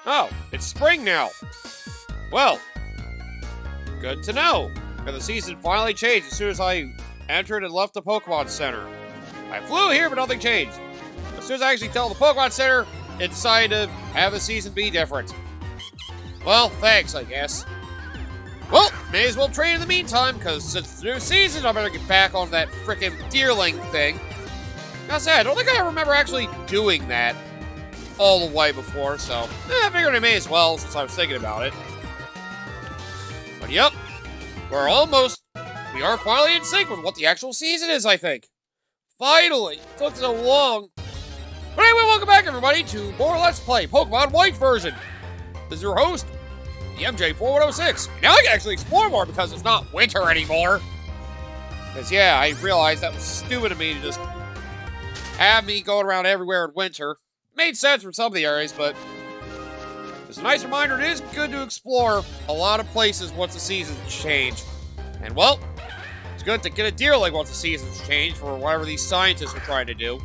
Oh, it's spring now. Well, good to know. And the season finally changed as soon as I entered and left the Pokemon Center. I flew here, but nothing changed. As soon as I actually tell the Pokemon Center, it decided to have the season be different. Well, thanks, I guess. Well, may as well train in the meantime, because since it's the new season, I better get back on that frickin' deerling thing. Now, I don't think I remember actually doing that all the way before, so I figured I may as well since I was thinking about it. But yep, we are finally in sync with what the actual season is, I think. Finally! It took so long. But anyway, welcome back, everybody, to more Let's Play Pokemon White version. This is your host, the MJ4106. Now I can actually explore more because it's not winter anymore. Because, yeah, I realized that was stupid of me to just have me going around everywhere in winter. Made sense for some of the areas, but it's a nice reminder. It is good to explore a lot of places once the seasons change. And, well, it's good to get a deerling once the seasons change for whatever these scientists are trying to do.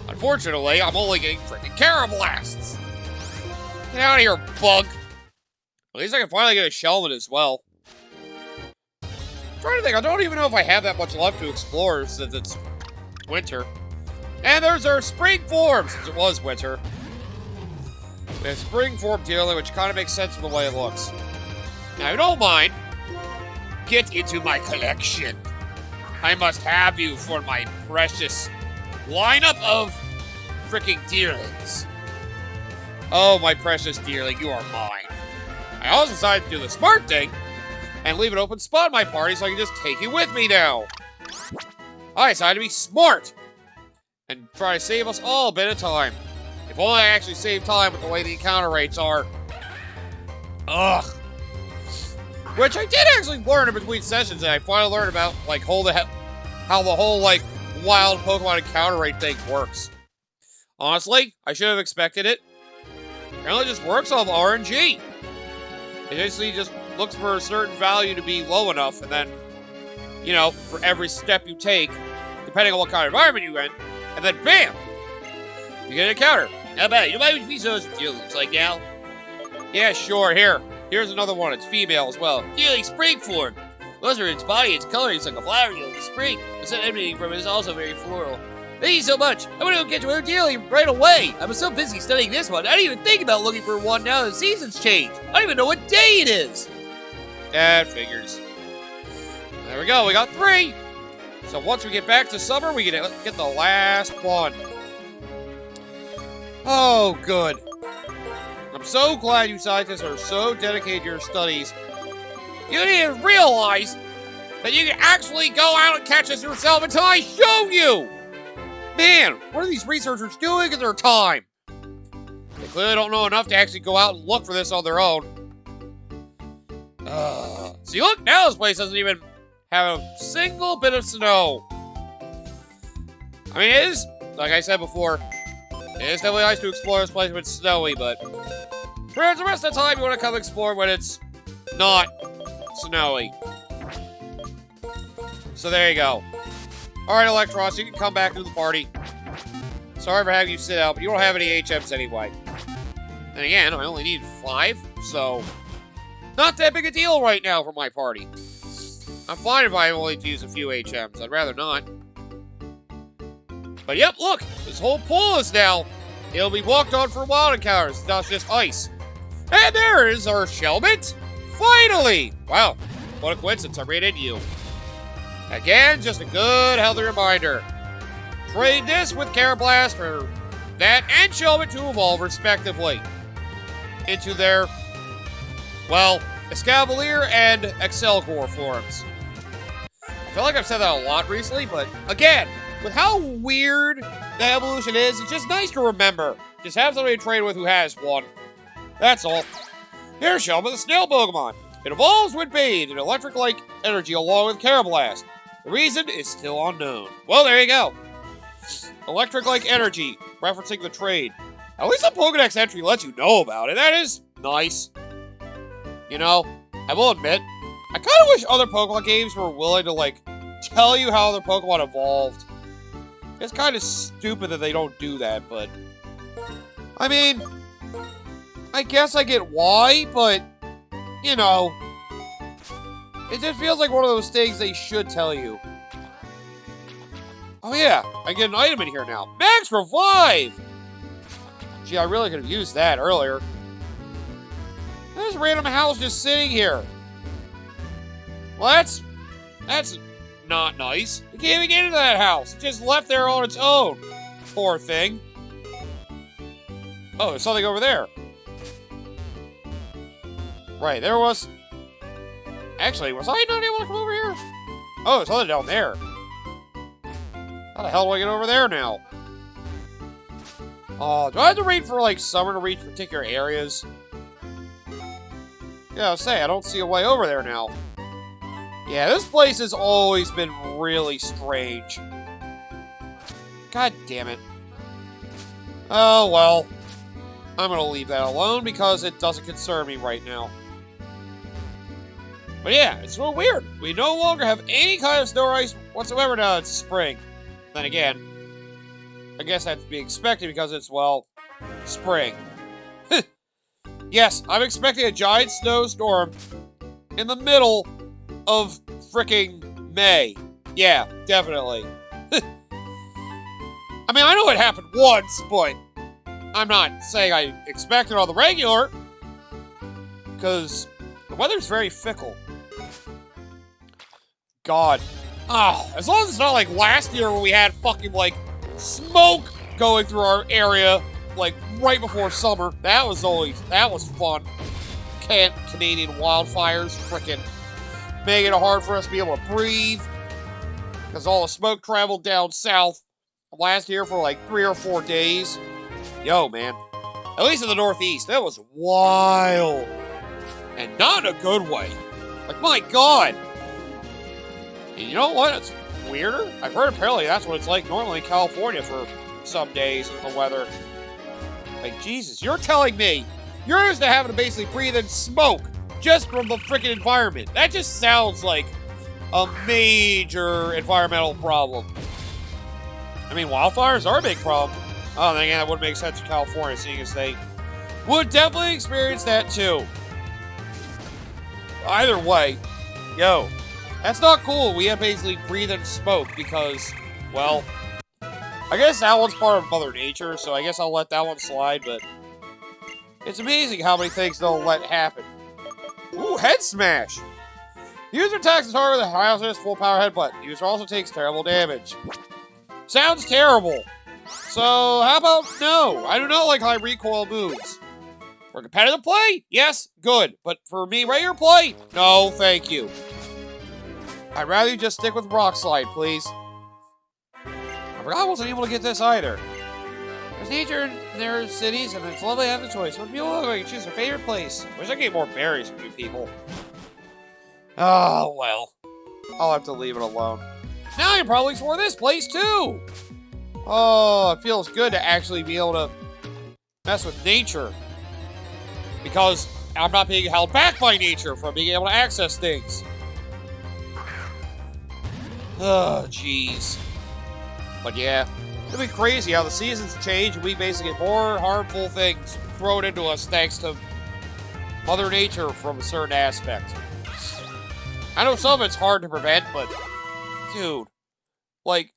Unfortunately, I'm only getting freaking Carablasts. Get out of here, bug. At least I can finally get a Shelmet as well. I'm trying to think, I don't even know if I have that much left to explore since it's winter. And there's our spring form, since it was winter. We have spring form deerling, which kind of makes sense from the way it looks. Now, if you don't mind, get into my collection. I must have you for my precious lineup of freaking deerlings. Oh, my precious deerling, you are mine. I also decided to do the smart thing and leave an open spot in my party so I can just take you with me now. I decided to be smart and try to save us all a bit of time. If only I actually save time with the way the encounter rates are. Ugh. Which I did actually learn in between sessions, and I finally learned about, like, how the whole, like, wild Pokemon encounter rate thing works. Honestly, I should have expected it. Apparently it just works off RNG. It basically just looks for a certain value to be low enough, and then, you know, for every step you take, depending on what kind of environment you're in, and then BAM! You get an encounter. How about it? You might be so dealings like now. Yeah, sure, here's another one. It's female as well. Dealing spring form. Luster, its body, its color is like a flower in the spring. The scent emanating from it is also very floral. Thank you so much. I'm gonna go get to a dealing right away. I was so busy studying this one, I didn't even think about looking for one now that the season's changed. I don't even know what day it is. That figures. There we go, we got 3. So once we get back to summer, we get the last one. Oh, good. I'm so glad you scientists are so dedicated to your studies. You didn't even realize that you can actually go out and catch this yourself until I show you! Man, what are these researchers doing in their time? They clearly don't know enough to actually go out and look for this on their own. See, look, now this place doesn't even have a single bit of snow. I mean, it is, like I said before, it is definitely nice to explore this place when it's snowy, but for the rest of the time, you want to come explore when it's not snowy. So there you go. Alright, Electros, you can come back to the party. Sorry for having you sit out, but you don't have any HMs anyway. And again, I only need 5, so not that big a deal right now for my party. I'm fine if I only use a few HMs. I'd rather not. But yep, look! This whole pool is now. It'll be walked on for wild encounters. Now it's just ice. And there is our Shelmet! Finally! Wow, what a coincidence. I ran into you. Again, just a good, healthy reminder. Trade this with Carablast for that and Shelmet to evolve, respectively, into their, well, Escavalier and Excelgor forms. I feel like I've said that a lot recently, but again, with how weird the evolution is, it's just nice to remember. Just have somebody to trade with who has one. That's all. Here's Shelmet, the snail Pokemon. It evolves when bathed in electric-like energy along with Carablast. The reason is still unknown. Well, there you go. Electric-like energy, referencing the trade. At least the Pokedex entry lets you know about it. That is nice. You know, I will admit, I kind of wish other Pokemon games were willing to, like, tell you how their Pokemon evolved. It's kind of stupid that they don't do that, but I mean, I guess I get why, but, you know, it just feels like one of those things they should tell you. Oh yeah, I get an item in here now. Max Revive! Gee, I really could have used that earlier. There's a random house just sitting here. Well, that's not nice. You can't even get into that house. It just left there on its own. Poor thing. Oh, there's something over there. Right, there was... Actually, was I not able to come over here? Oh, there's something down there. How the hell do I get over there now? Oh, do I have to wait for, like, summer to reach particular areas? Yeah, I'll say, I don't see a way over there now. Yeah, this place has always been really strange. God damn it. Oh, well. I'm gonna leave that alone because it doesn't concern me right now. But yeah, it's so weird. We no longer have any kind of snow or ice whatsoever now it's spring. Then again, I guess that's to be expected because it's, well, spring. Yes, I'm expecting a giant snowstorm in the middle of fricking May. Yeah, definitely. I mean, I know it happened once, but I'm not saying I expect it on the regular. Because the weather's very fickle. God. Oh, as long as it's not like last year when we had fucking, like, smoke going through our area, like, right before summer. That was fun. Canadian wildfires frickin' making it hard for us to be able to breathe. Because all the smoke traveled down south last year for like 3 or 4 days. Yo, man. At least in the Northeast, that was wild. And not in a good way. Like, my God. And you know what? It's weirder. I've heard apparently that's what it's like normally in California for some days in the weather. Like, Jesus, you're telling me you're used to having to basically breathe in smoke just from the freaking environment. That just sounds like a major environmental problem. I mean, wildfires are a big problem. Oh, then again, that would make sense for California, seeing as they would definitely experience that too. Either way, yo, that's not cool. We have basically breathed in smoke because, well, I guess that one's part of Mother Nature, so I guess I'll let that one slide, but it's amazing how many things they'll let happen. Ooh, head smash! The user attacks as hard with a hazardous full power headbutt. The user also takes terrible damage. Sounds terrible. So, how about no? I do not like high recoil moves. For competitive play, yes, good. But for me, regular play, no, thank you. I'd rather you just stick with Rock Slide, please. I forgot I wasn't able to get this either. There's nature in their cities, and it's lovely to have the choice. When people can choose their favorite place. Wish I could get more berries from you people. Oh, well. I'll have to leave it alone. Now I can probably explore this place, too! Oh, it feels good to actually be able to mess with nature. Because I'm not being held back by nature from being able to access things. Oh, jeez. But yeah, it'll be crazy how the seasons change and we basically get more harmful things thrown into us thanks to Mother Nature from a certain aspect. I know some of it's hard to prevent, but dude, like,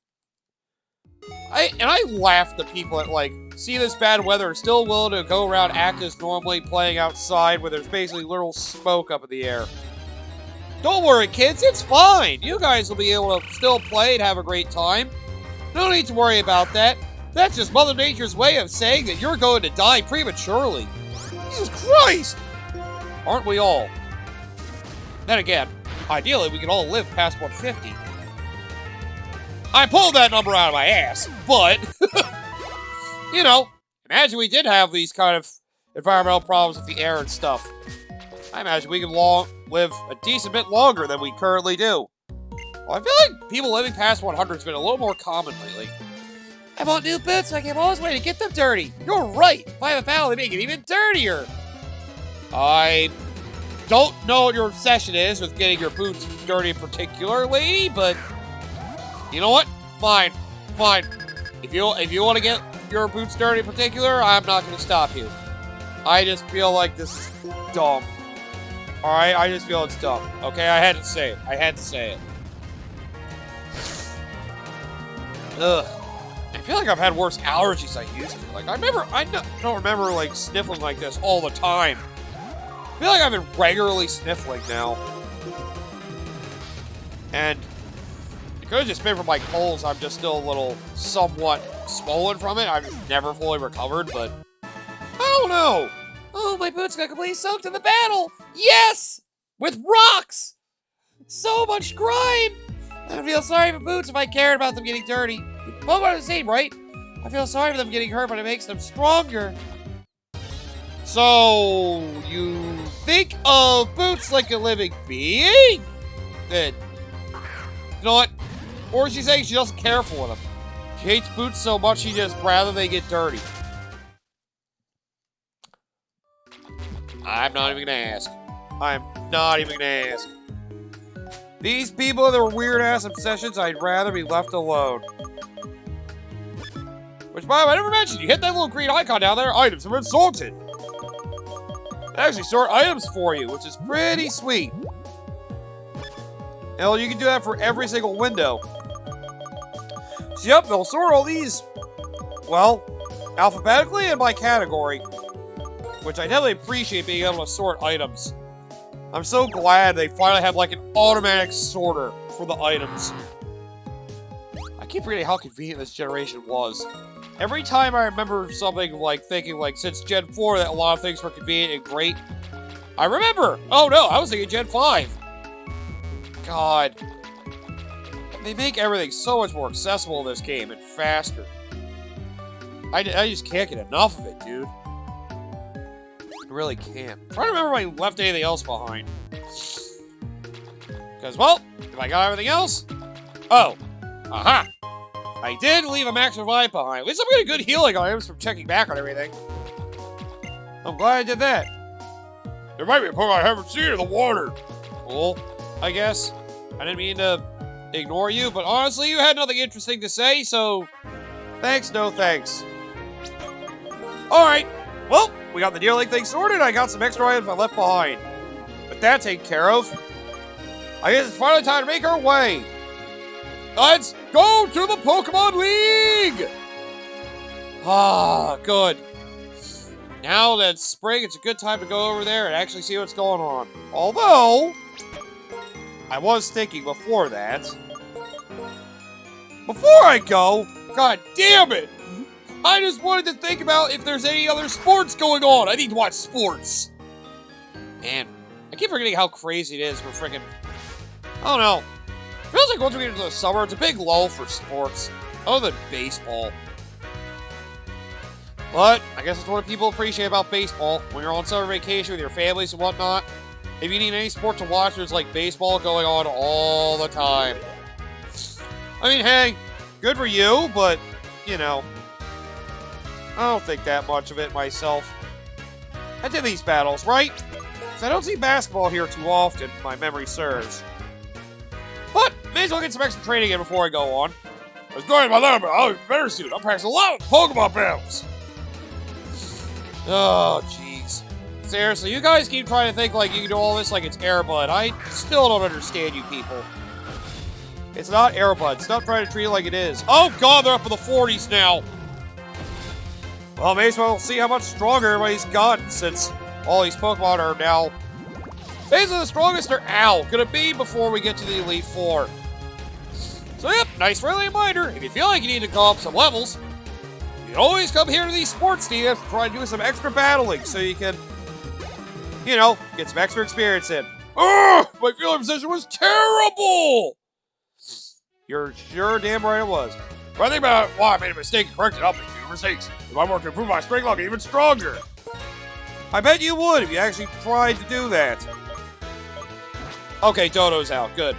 I laugh at people that, like, see this bad weather and still willing to go around act as normally playing outside where there's basically literal smoke up in the air. Don't worry, kids, it's fine. You guys will be able to still play and have a great time. No need to worry about that. That's just Mother Nature's way of saying that you're going to die prematurely. Jesus Christ! Aren't we all? Then again, ideally we can all live past 150. I pulled that number out of my ass, but, you know, imagine we did have these kind of environmental problems with the air and stuff. I imagine we could live a decent bit longer than we currently do. Well, I feel like people living past 100 has been a little more common lately. I bought new boots, so I came all this way to get them dirty. You're right. If I have a foul, they make it even dirtier. I don't know what your obsession is with getting your boots dirty particularly, but you know what? Fine. Fine. If you want to get your boots dirty in particular, I'm not going to stop you. I just feel like this is dumb. Alright, I just feel it's dumb. Okay, I had to say it. I had to say it. Ugh. I feel like I've had worse allergies than I used to. Like, I don't remember, like, sniffling like this all the time. I feel like I've been regularly sniffling now. And it could have just been from my colds. I'm just still a little somewhat swollen from it. I've just never fully recovered, but I don't know. Oh, my boots got completely soaked in the battle. Yes! With rocks! So much grime! I feel sorry for boots if I cared about them getting dirty. Both are the same, right? I feel sorry for them getting hurt, but it makes them stronger. So, you think of boots like a living being? Then, you know what? Or is she saying she doesn't care for them? She hates boots so much she just rather they get dirty. I'm not even gonna ask. I'm not even gonna ask. These people and their weird-ass obsessions, I'd rather be left alone. Which, by the way, I never mentioned, you hit that little green icon down there, items have been sorted. They actually sort items for you, which is pretty sweet. Hell, you can do that for every single window. So, yep, they'll sort all these, well, alphabetically and by category. Which I definitely appreciate being able to sort items. I'm so glad they finally have like an automatic sorter for the items. I keep forgetting how convenient this generation was. Every time I remember something like thinking like since Gen 4 that a lot of things were convenient and great, I remember. Oh no, I was thinking Gen 5. God. They make everything so much more accessible in this game and faster. I just can't get enough of it, dude. I really can't. I'm trying to remember if I left anything else behind. Because, well, if I got everything else... Oh. Aha! I did leave a max revive behind. At least I'm getting good healing items from checking back on everything. I'm glad I did that. There might be a Pokemon I haven't seen in the water. Cool, I guess. I didn't mean to ignore you, but honestly, you had nothing interesting to say, so... Thanks, no thanks. Alright. Well, we got the dealing thing sorted. I got some extra items I left behind. With that taken care of, I guess it's finally time to make our way. Let's go to the Pokemon League! Ah, good. Now that it's spring, it's a good time to go over there and actually see what's going on. Although, I was thinking before that. Before I go, god damn it! I just wanted to think about if there's any other sports going on. I need to watch sports. Man, I keep forgetting how crazy it is for freaking... I don't know. It feels like once we get into the summer, it's a big lull for sports. Other than baseball. But, I guess that's what people appreciate about baseball. When you're on summer vacation with your families and whatnot. If you need any sport to watch, there's like baseball going on all the time. I mean, hey, good for you, but, you know... I don't think that much of it myself. I did these battles, right? So I don't see basketball here too often, if my memory serves. But, may as well get some extra training in before I go on. I was going to my lab, but I'll be better soon. I'm practicing a lot of Pokemon battles. Oh, jeez. Seriously, you guys keep trying to think like you can do all this like it's Airbud. I still don't understand you people. It's not Airbud. Stop trying to treat it like it is. Oh god, they're up in the 40s now. Well, may as well see how much stronger everybody's gotten since all these Pokemon are now basically the strongest they're gonna be before we get to the Elite Four. So yep, nice friendly reminder. If you feel like you need to go up some levels, you can always come here to these sports teams and try to do some extra battling so you can, you know, get some extra experience in. Ugh! My feeling position was terrible! You're sure damn right it was. But I think about why I made a mistake and corrected up and few mistakes. If I were to improve my strength, I'll get even stronger. I bet you would if you actually tried to do that. Okay, Dodo's out. Good.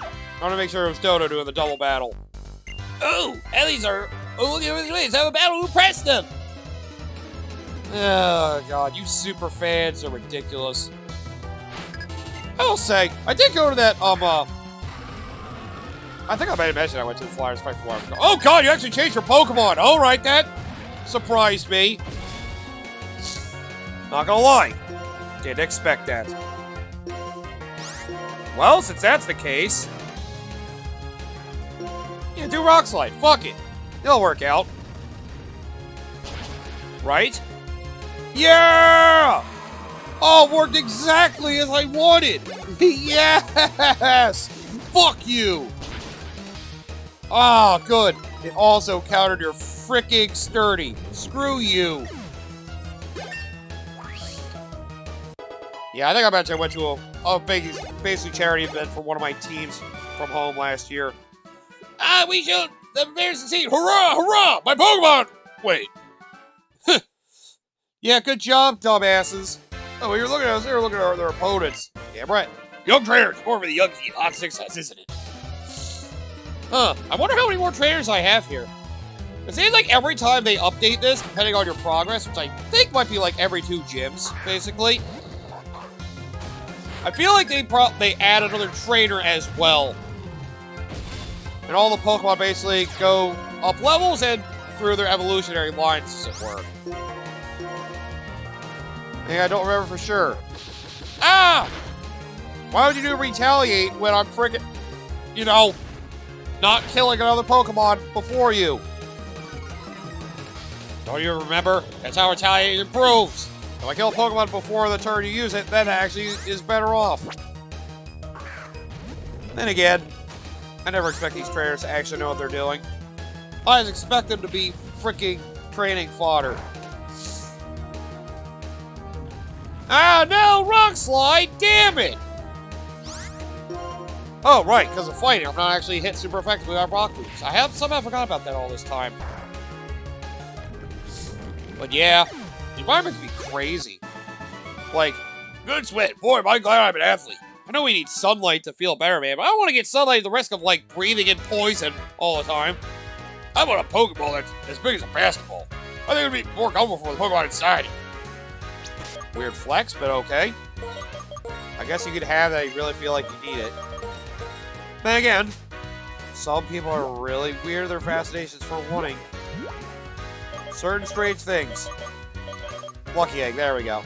I want to make sure it was Dodo doing the double battle. Oh, Ellie's are... Oh, look at the ways. Have a battle. Who pressed them? Oh, God. You super fans are ridiculous. I will say, I did go to that, I think I might have mentioned I went to the Flyers fight 4 hours ago. Oh, God, you actually changed your Pokemon. All right, that surprised me. Not gonna lie. Didn't expect that. Well, since that's the case... yeah, do Rock Slide. Fuck it. It'll work out. Right? Yeah! Oh, it worked exactly as I wanted! Yes! Fuck you! Ah, good. It also countered your fricking sturdy. Screw you. Yeah, I think I mentioned I went to a basically charity event for one of my teams from home last year. Ah, we showed the bears to see. Hurrah! Hurrah! My Pokemon! Wait. Yeah, good job, dumbasses. Oh, you're looking at us. They're looking at their opponents. Damn right. Young trainers, more for the young team. Hot success, isn't it? Huh. I wonder how many more trainers I have here. It seems like every time they update this, depending on your progress, which I think might be like every 2 gyms, basically. I feel like they add another trainer as well. And all the Pokemon basically go up levels and through their evolutionary lines, as it were. Yeah, I don't remember for sure. Ah! Why would you do retaliate when I'm frickin', you know, not killing another Pokemon before you? Don't you remember? That's how retaliate improves. If I kill a Pokemon before the turn you use it, then it actually is better off. Then again, I never expect these trainers to actually know what they're doing. I just expect them to be freaking training fodder. Ah, no! Rock Slide! Damn it! Oh, right, because of fighting, I'm not actually hit super effectively by rock moves. I have somehow forgot about that all this time. But yeah, the environment can be crazy. Like, good sweat. Boy, am I glad I'm an athlete. I know we need sunlight to feel better, man, but I don't want to get sunlight at the risk of, like, breathing in poison all the time. I want a Pokeball that's as big as a basketball. I think it would be more comfortable for the Pokemon inside it. Weird flex, but okay. I guess you could have that. You really feel like you need it. Then again, some people are really weird in their fascinations for wanting certain strange things. Lucky Egg, there we go.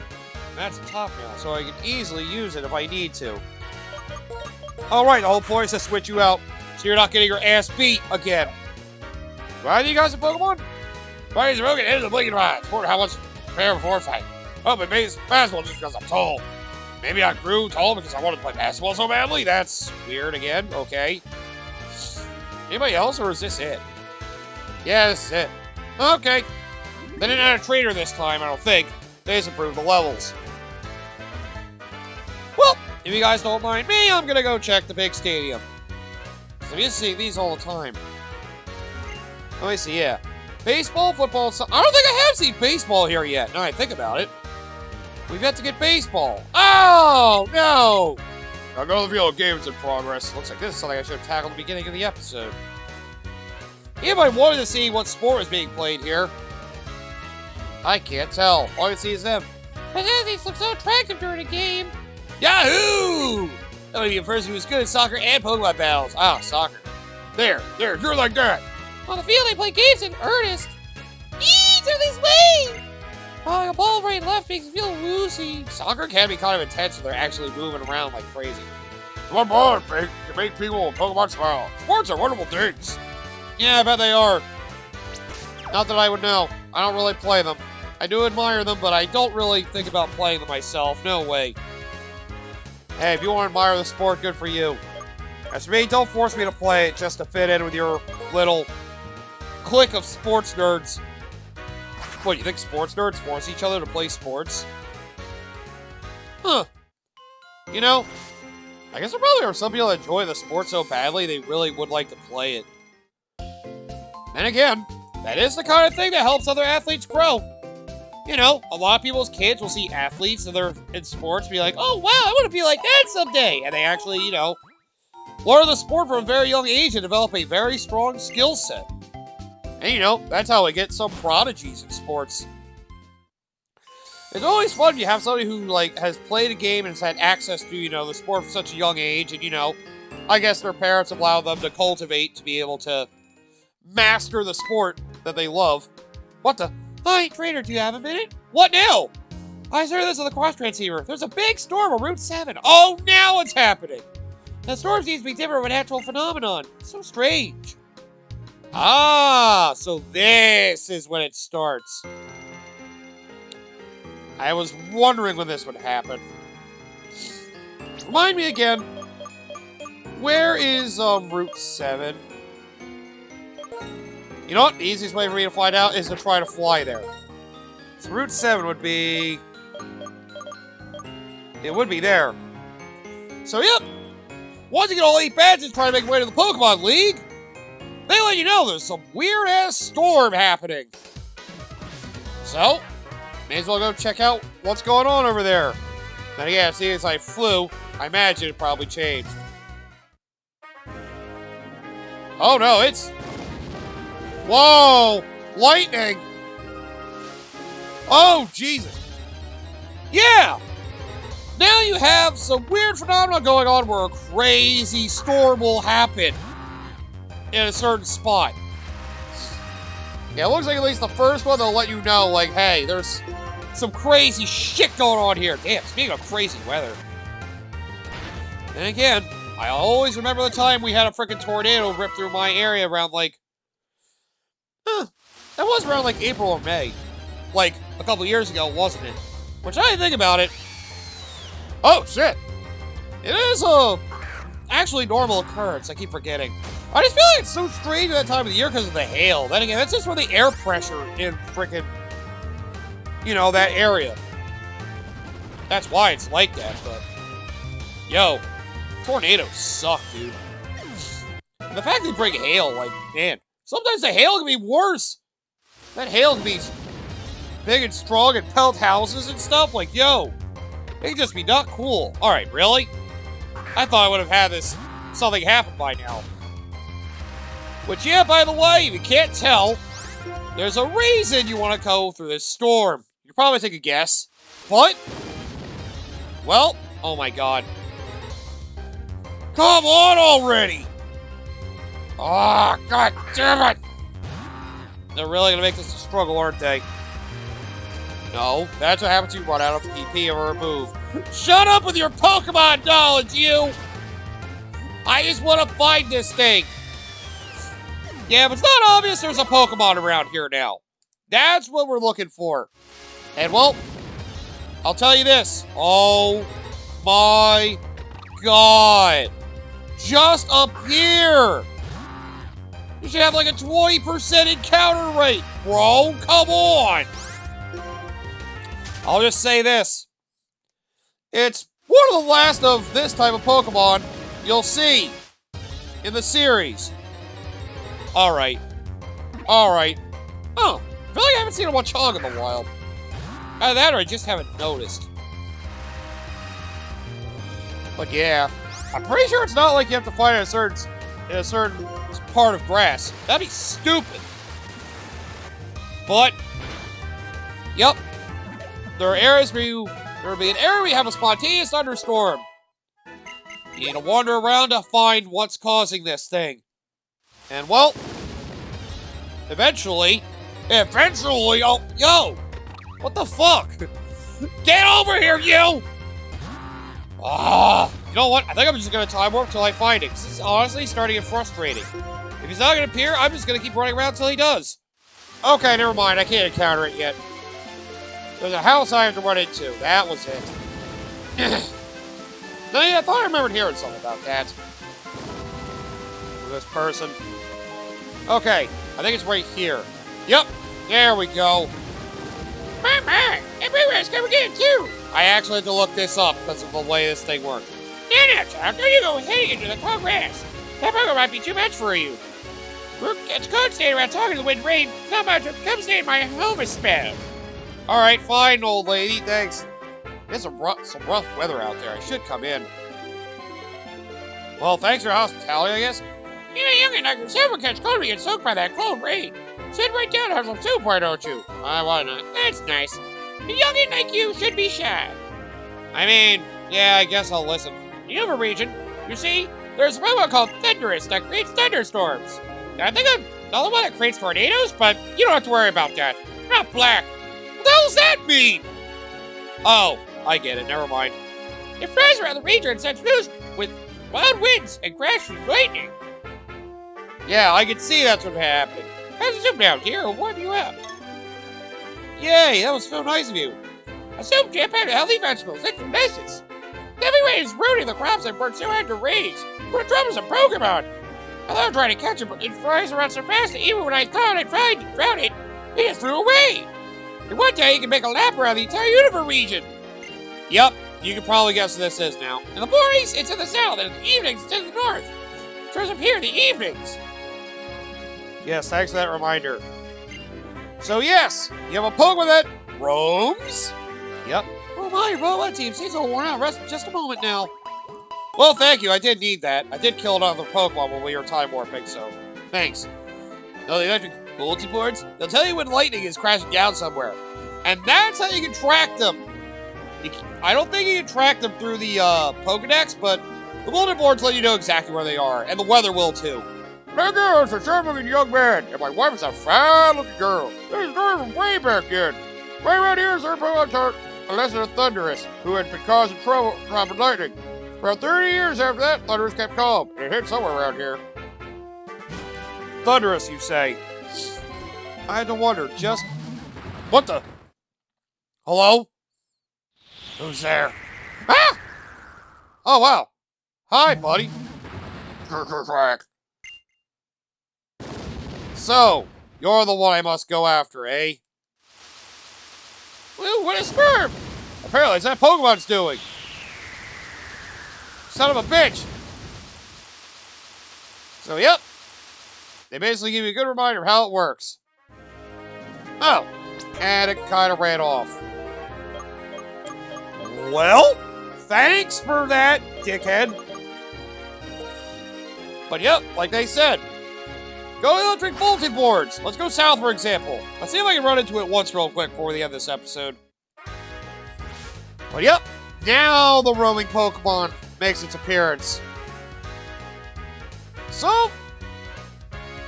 That's a top now, so I can easily use it if I need to. Alright, the whole point is to switch you out, so you're not getting your ass beat again. Why are you guys a Pokemon? Bodies are broken, heads are blinking eyes. Sport how much prepare before fight. Oh, but maybe it's basketball just because I'm tall. Maybe I grew tall because I wanted to play basketball so badly? That's weird again. Okay. Anybody else, or is this it? Yeah, this is it. Okay. They didn't add a trainer this time, I don't think. They just improved the levels. Well, if you guys don't mind me, I'm gonna go check the big stadium. I'm used to seeing these all the time. Let me see, yeah. Baseball, football, I don't think I have seen baseball here yet, now I think about it. We've got to get baseball. Oh, no! I'll go to the field. Game's in progress. Looks like this is something I should have tackled at the beginning of the episode. Anybody wanted to see what sport is being played here? I can't tell. All I can see is them. But these look so attractive during a game. Yahoo! That would be a person who's good at soccer and Pokemon battles. Ah, soccer. There, you're like that. On the field, they play games in earnest. Eee, to this way! Throwing a ball right and left makes you feel woozy. Soccer can be kind of intense when they're actually moving around like crazy. Come on, Pig. You make people in Pokemon smile. Sports are wonderful things. Yeah, I bet they are. Not that I would know. I don't really play them. I do admire them, but I don't really think about playing them myself. No way. Hey, if you want to admire the sport, good for you. As for me, don't force me to play it just to fit in with your little clique of sports nerds. What, you think sports nerds force each other to play sports? Huh. You know, I guess there probably are some people that enjoy the sport so badly they really would like to play it. And again, that is the kind of thing that helps other athletes grow. You know, a lot of people's kids will see athletes that are in sports and be like, oh wow, I want to be like that someday. And they actually, you know, learn the sport from a very young age and develop a very strong skill set. And, you know, that's how we get some prodigies in sports. It's always fun when you have somebody who, like, has played a game and has had access to, you know, the sport from such a young age. And, you know, I guess their parents allow them to cultivate to be able to master the sport that they love. What the? Hi, trainer, do you have a minute? What now? I heard this on the cross transceiver. There's a big storm on Route 7. Oh, now it's happening. The storm seems to be different from a natural phenomenon. It's so strange. Ah, so this is when it starts. I was wondering when this would happen. Remind me again. Where is Route 7? You know what? The easiest way for me to find out is to try to fly there. So Route 7 would be... It would be there. So, yep. Once you get all 8 badges trying to make your way to the Pokemon League, they let you know there's some weird-ass storm happening. So, may as well go check out what's going on over there. Then again, seeing as I flew, I imagine it probably changed. Oh no, it's... Whoa! Lightning! Oh, Jesus. Yeah! Now you have some weird phenomenon going on where a crazy storm will happen in a certain spot. Yeah, it looks like at least the first one, they'll let you know, like, hey, there's some crazy shit going on here. Damn, speaking of crazy weather. And again, I always remember the time we had a freaking tornado rip through my area around, like... that was around, like, April or May. Like, a couple years ago, wasn't it? Which, I didn't think about it. Oh, shit. It is a actually normal occurrence. I keep forgetting. I just feel like it's so strange at that time of the year because of the hail. Then again, that's just for the air pressure in freaking, you know, that area. That's why it's like that, but... Yo, tornadoes suck, dude. And the fact they bring hail, like, man, sometimes the hail can be worse. That hail can be big and strong and pelt houses and stuff. Like, yo, it can just be not cool. Alright, really? I thought I would have had this something happen by now. Which, yeah, by the way, if you can't tell, there's a reason you want to go through this storm. You can probably take a guess. But, well, oh my god. Come on already! Ah, oh, god damn it! They're really gonna make this a struggle, aren't they? No, that's what happens when you run out of PP or a move. Shut up with your Pokemon knowledge, you! I just want to find this thing. Yeah, but it's not obvious there's a Pokemon around here now. That's what we're looking for. And, well, I'll tell you this. Oh my god. Just up here. You should have like a 20% encounter rate, bro. Come on. I'll just say this. It's one of the last of this type of Pokemon you'll see in the series. Alright. Alright. Oh, I feel like I haven't seen a Watchog in the wild. Either that or I just haven't noticed. But yeah, I'm pretty sure it's not like you have to fight in a certain part of grass. That'd be stupid. But, yep. There are areas where there'll be an area where you have a spontaneous thunderstorm. You need to wander around to find what's causing this thing. And, well, eventually, oh, yo! What the fuck? Get over here, you! Ah, you know what? I think I'm just gonna time warp till I find it, because this is honestly starting to get frustrating. If he's not gonna appear, I'm just gonna keep running around till he does. Okay, never mind, I can't encounter it yet. There's a house I have to run into. That was it. No, yeah, I thought I remembered hearing something about that. This person. Okay, I think it's right here. Yep, there we go. Mama, everywhere's coming in too. I actually had to look this up because of the way this thing works. Now, Chuck, there you go heading into the tall grass. That Pokemon might be too much for you. It's good staying around talking to the wind and rain. Come stay in my home a spell. Alright, fine, old lady, thanks. There's some rough weather out there. I should come in. Well, thanks for your hospitality, I guess. You're a youngin' like yourself will catch cold and get soaked by that cold rain. Sit right down and have some soup, why don't you? Why not? That's nice. A youngin' like you should be shy. I mean, yeah, I guess I'll listen. In the region, you see, there's a Pokemon called Thunderous that creates thunderstorms. I think I'm not the one that creates tornadoes, but you don't have to worry about that. Not black. What the hell does that mean? Oh, I get it. Never mind. It flies around the region and sends news with wild winds and crashing lightning. Yeah, I can see that's what's happening. How's the soup down here? What do you have? Yay, that was so nice of you. A soup jam-packed with healthy vegetables and delicious. The heavy rain is ruining the crops that burn so hard to raise. We're troubles of Pokémon. I thought I tried to catch it, but it flies around so fast that even when I thought I'd drown it, it just flew away. In one day, you can make a lap around the entire universe region. Yep, you can probably guess what this is now. In the mornings, it's in the south, and in the evenings, it's in the north. It shows up here in the evenings. Yes, thanks for that reminder. So yes, you have a Pokemon that roams. Yep. Oh my, robot team seems all worn out. Rest for just a moment now. Well, thank you. I did need that. I did kill another Pokemon when we were time warping, so thanks. Now the electric bulletin boards, they'll tell you when lightning is crashing down somewhere. And that's how you can track them. I don't think you can track them through the Pokedex, but the bulletin boards let you know exactly where they are, and the weather will too. My girl is a sharp-looking young man, and my wife is a fine-looking girl. This is going from way back then. Right around here is our Pokemon unless it's a Thunderous, who had been causing trouble dropping lightning. About 30 years after that, Thunderous kept calm. It hit somewhere around here. Thunderous, you say? I had to wonder, just... What the... Hello? Who's there? Ah! Oh, wow. Hi, buddy. So, you're the one I must go after, eh? Ooh, what a sperm! Apparently, it's that Pokemon's doing. Son of a bitch! So, yep. They basically give you a good reminder of how it works. Oh, and it kind of ran off. Well, thanks for that, dickhead. But yep, like they said, go electric bulletin boards. Let's go south, for example. Let's see if I can run into it once real quick before we end this episode. But yep, now the roaming Pokemon makes its appearance. So,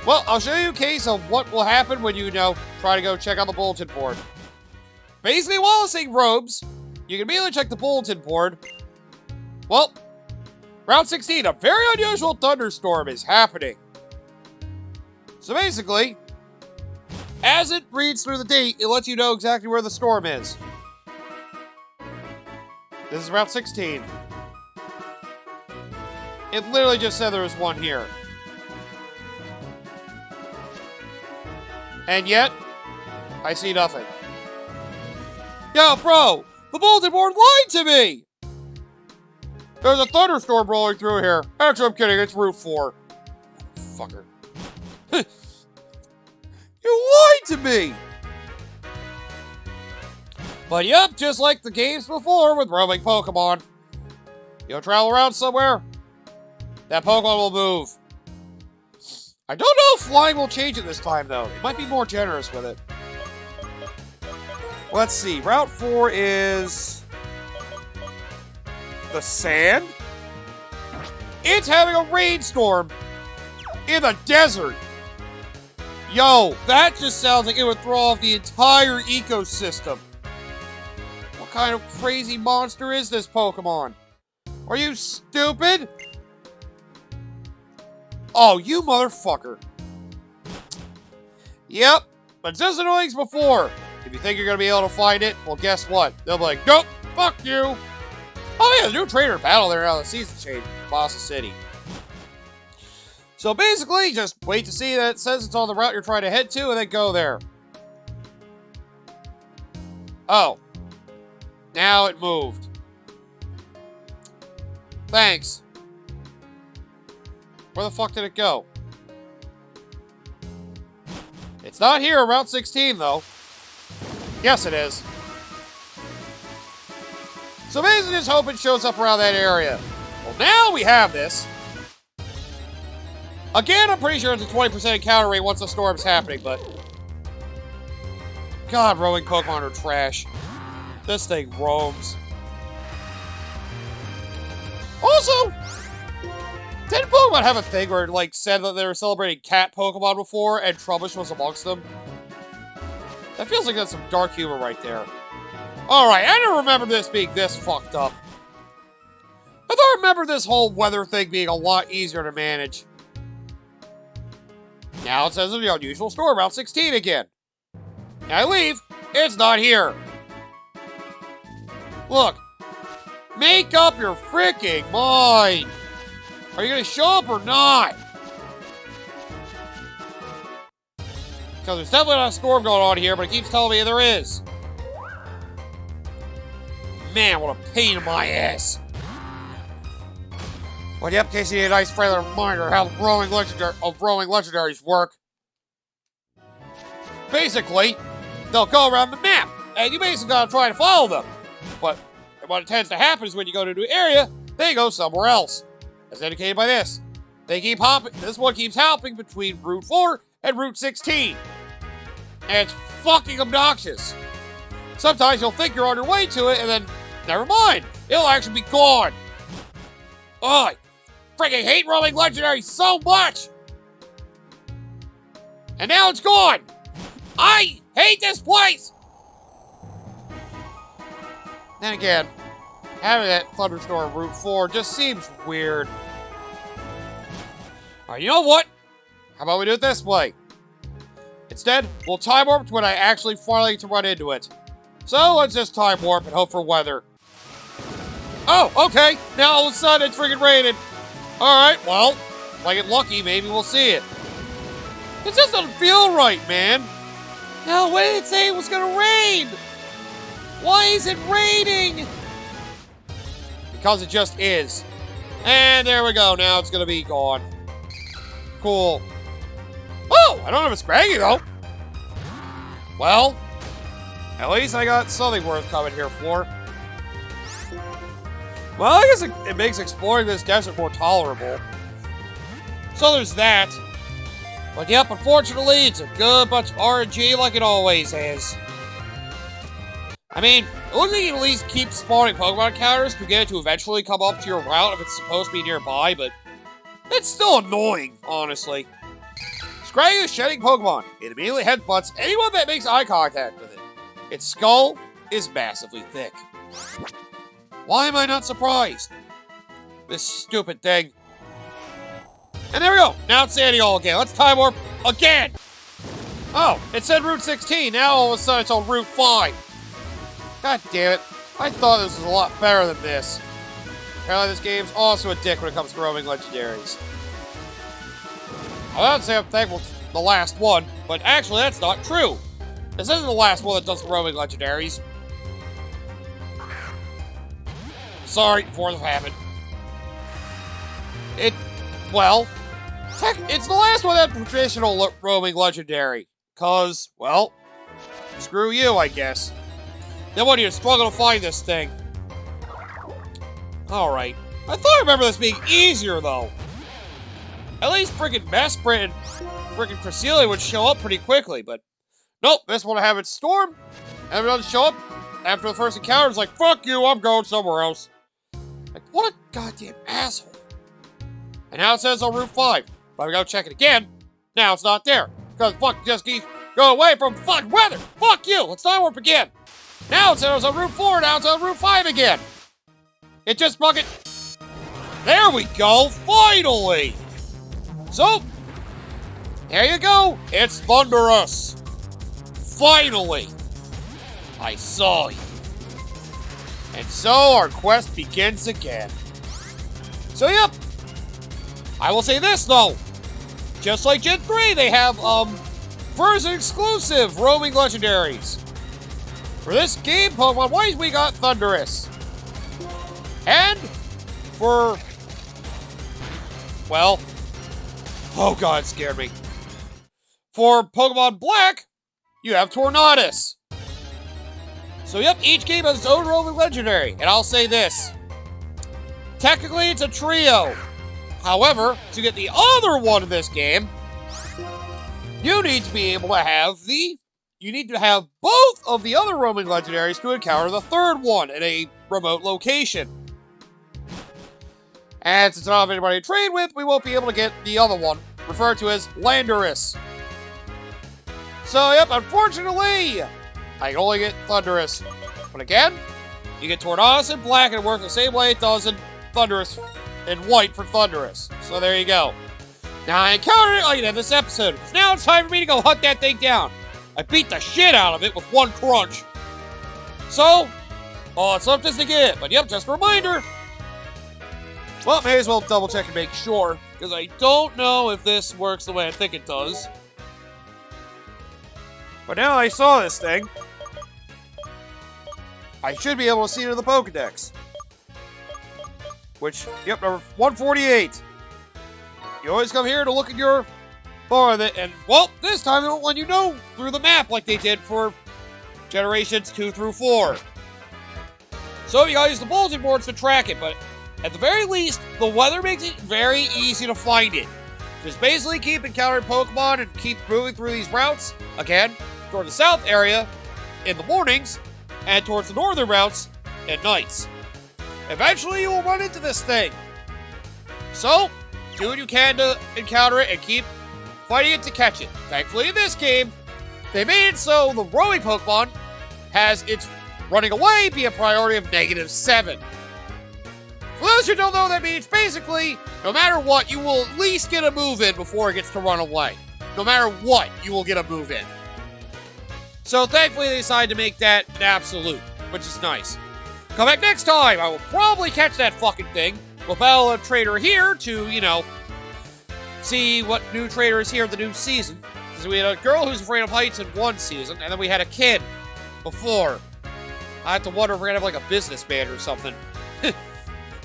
well, I'll show you a case of what will happen when you try to go check out the bulletin board. Basically, while it's saying roams, you can immediately check the bulletin board. Well, Route 16, a very unusual thunderstorm is happening. So basically, as it reads through the date, it lets you know exactly where the storm is. This is Route 16. It literally just said there was one here. And yet, I see nothing. Yo, bro! The bulletin board lied to me! There's a thunderstorm rolling through here. Actually, I'm kidding. It's Route 4. Fucker. You lied to me! But yep, just like the games before with roaming Pokemon. You'll travel around somewhere, that Pokemon will move. I don't know if flying will change it this time, though. It might be more generous with it. Let's see. Route 4 is... the sand? It's having a rainstorm in the desert. Yo, that just sounds like it would throw off the entire ecosystem. What kind of crazy monster is this Pokemon? Are you stupid? Oh, you motherfucker. Yep, but just as annoying as before. If you think you're going to be able to find it, well, guess what? They'll be like, nope, fuck you. Oh yeah, the new trainer battle there now, the season change in Bossa City. So basically, just wait to see that it says it's on the route you're trying to head to, and then go there. Oh. Now it moved. Thanks. Where the fuck did it go? It's not here, Route 16, though. Yes, it is. So basically just hope it shows up around that area. Well, now we have this. Again, I'm pretty sure it's a 20% encounter rate once the storm's happening, but... God, roaming Pokemon are trash. This thing roams. Also, didn't Pokemon have a thing where it, like, said that they were celebrating cat Pokemon before, and Trubbish was amongst them? That feels like that's some dark humor right there. Alright, I don't remember this being this fucked up. I thought I remember this whole weather thing being a lot easier to manage. Now it says of the unusual store, Route 16 again. I leave, it's not here. Look, make up your freaking mind. Are you gonna show up or not? Because there's definitely not a storm going on here, but it keeps telling me there is. Man, what a pain in my ass. Well, yep, in case you need a nice friendly reminder how the growing legendaries work. Basically, they'll go around the map, and you basically gotta try to follow them. But what tends to happen is when you go to a new area, they go somewhere else. As indicated by this. They keep hopping. This one keeps hopping between Route 4 and Route 16. And it's fucking obnoxious. Sometimes you'll think you're on your way to it, and then, never mind, it'll actually be gone. Oh, I freaking hate rolling legendaries so much! And now it's gone! I hate this place! Then again, having that thunderstorm Route 4 just seems weird. Alright, you know what? How about we do it this way? Instead, we'll time warp to when I actually finally get to run into it. So let's just time warp and hope for weather. Oh, okay. Now all of a sudden it's freaking raining. Alright, well, if I get lucky, maybe we'll see it. It just doesn't feel right, man. No, when did it say it was gonna rain? Why is it raining? Because it just is. And there we go. Now it's gonna be gone. Cool. Oh, I don't have a Scraggy, though. Well, at least I got something worth coming here for. Well, I guess it makes exploring this desert more tolerable. So there's that. But yep, unfortunately, it's a good bunch of RNG like it always is. I mean, it looks like you can at least keep spawning Pokemon encounters to get it to eventually come up to your route if it's supposed to be nearby, but it's still annoying, honestly. Scraggy is shedding Pokemon. It immediately headbutts anyone that makes eye contact with it. Its skull is massively thick. Why am I not surprised? This stupid thing. And there we go. Now it's Sandy Hall again. Let's time warp again. Oh, it said Route 16. Now all of a sudden it's on Route 5. God damn it. I thought this was a lot better than this. Apparently this game's also a dick when it comes to roaming legendaries. I would say I'm thankful for the last one, but actually that's not true. This isn't the last one that does the roaming legendaries. Sorry, fourth happened. Well, it's the last one that traditional roaming legendary. Cause, well, screw you, I guess. Then when you struggle to find this thing. Alright. I thought I remember this being easier, though. At least freaking Mesprit and freaking Cresselia would show up pretty quickly, but nope, this one I have its Storm. Everyone show up after the first encounter. It's like, fuck you, I'm going somewhere else. Like, what a goddamn asshole. And now it says on Route 5. But we go check it again. Now it's not there. Because fuck just keeps going away from fucking weather. Fuck you. Let's time warp again. Now it says on Route 4. Now it's on Route 5 again. It just fucking... There we go. Finally. So, there you go. It's Thunderous. Finally. I saw you. And so our quest begins again. So yep. I will say this though. Just like Gen 3, they have version exclusive roaming legendaries. For this game, Pokemon wise, we got Thunderous. And for, well, oh god, it scared me. For Pokemon Black, you have Tornadus. So yep, each game has its own roaming legendary, and I'll say this. Technically, it's a trio. However, to get the other one in this game, you need to be able to have both of the other roaming legendaries to encounter the third one in a remote location. And since I don't have anybody to trade with, we won't be able to get the other one, referred to as Landorus. So, yep, unfortunately, I can only get Thunderous. But again, you get Tornadus in black and it works the same way it does in Thundurus in white for Thundurus. So there you go. Now I encountered it like in this episode. Now it's time for me to go hunt that thing down. I beat the shit out of it with one crunch. So, all it's left is to get. But yep, just a reminder. Well, may as well double check and make sure, because I don't know if this works the way I think it does. But now I saw this thing, I should be able to see it in the Pokedex. Which, yep, number 148. You always come here to look at your bar of it, and, well, this time they don't let you know through the map like they did for generations 2 through 4. So you gotta use the bulletin boards to track it, but at the very least, the weather makes it very easy to find it. Just basically keep encountering Pokemon and keep moving through these routes, again, toward the south area in the mornings, and towards the northern routes at nights. Eventually, you will run into this thing. So, do what you can to encounter it and keep fighting it to catch it. Thankfully, in this game, they made it so the rowing Pokemon has its running away be a priority of -7. For those who don't know, that means basically, no matter what, you will at least get a move in before it gets to run away. No matter what, you will get a move in. So thankfully they decided to make that an absolute, which is nice. Come back next time! I will probably catch that fucking thing. We'll battle a trainer here to, you know, see what new trainer is here in the new season. Because we had a girl who's afraid of heights in one season, and then we had a kid before. I have to wonder if we're gonna have like a businessman or something.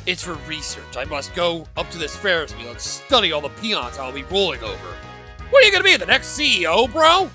It's for research. I must go up to this Ferris wheel and study all the peons I'll be rolling over. What are you gonna be, the next CEO, bro?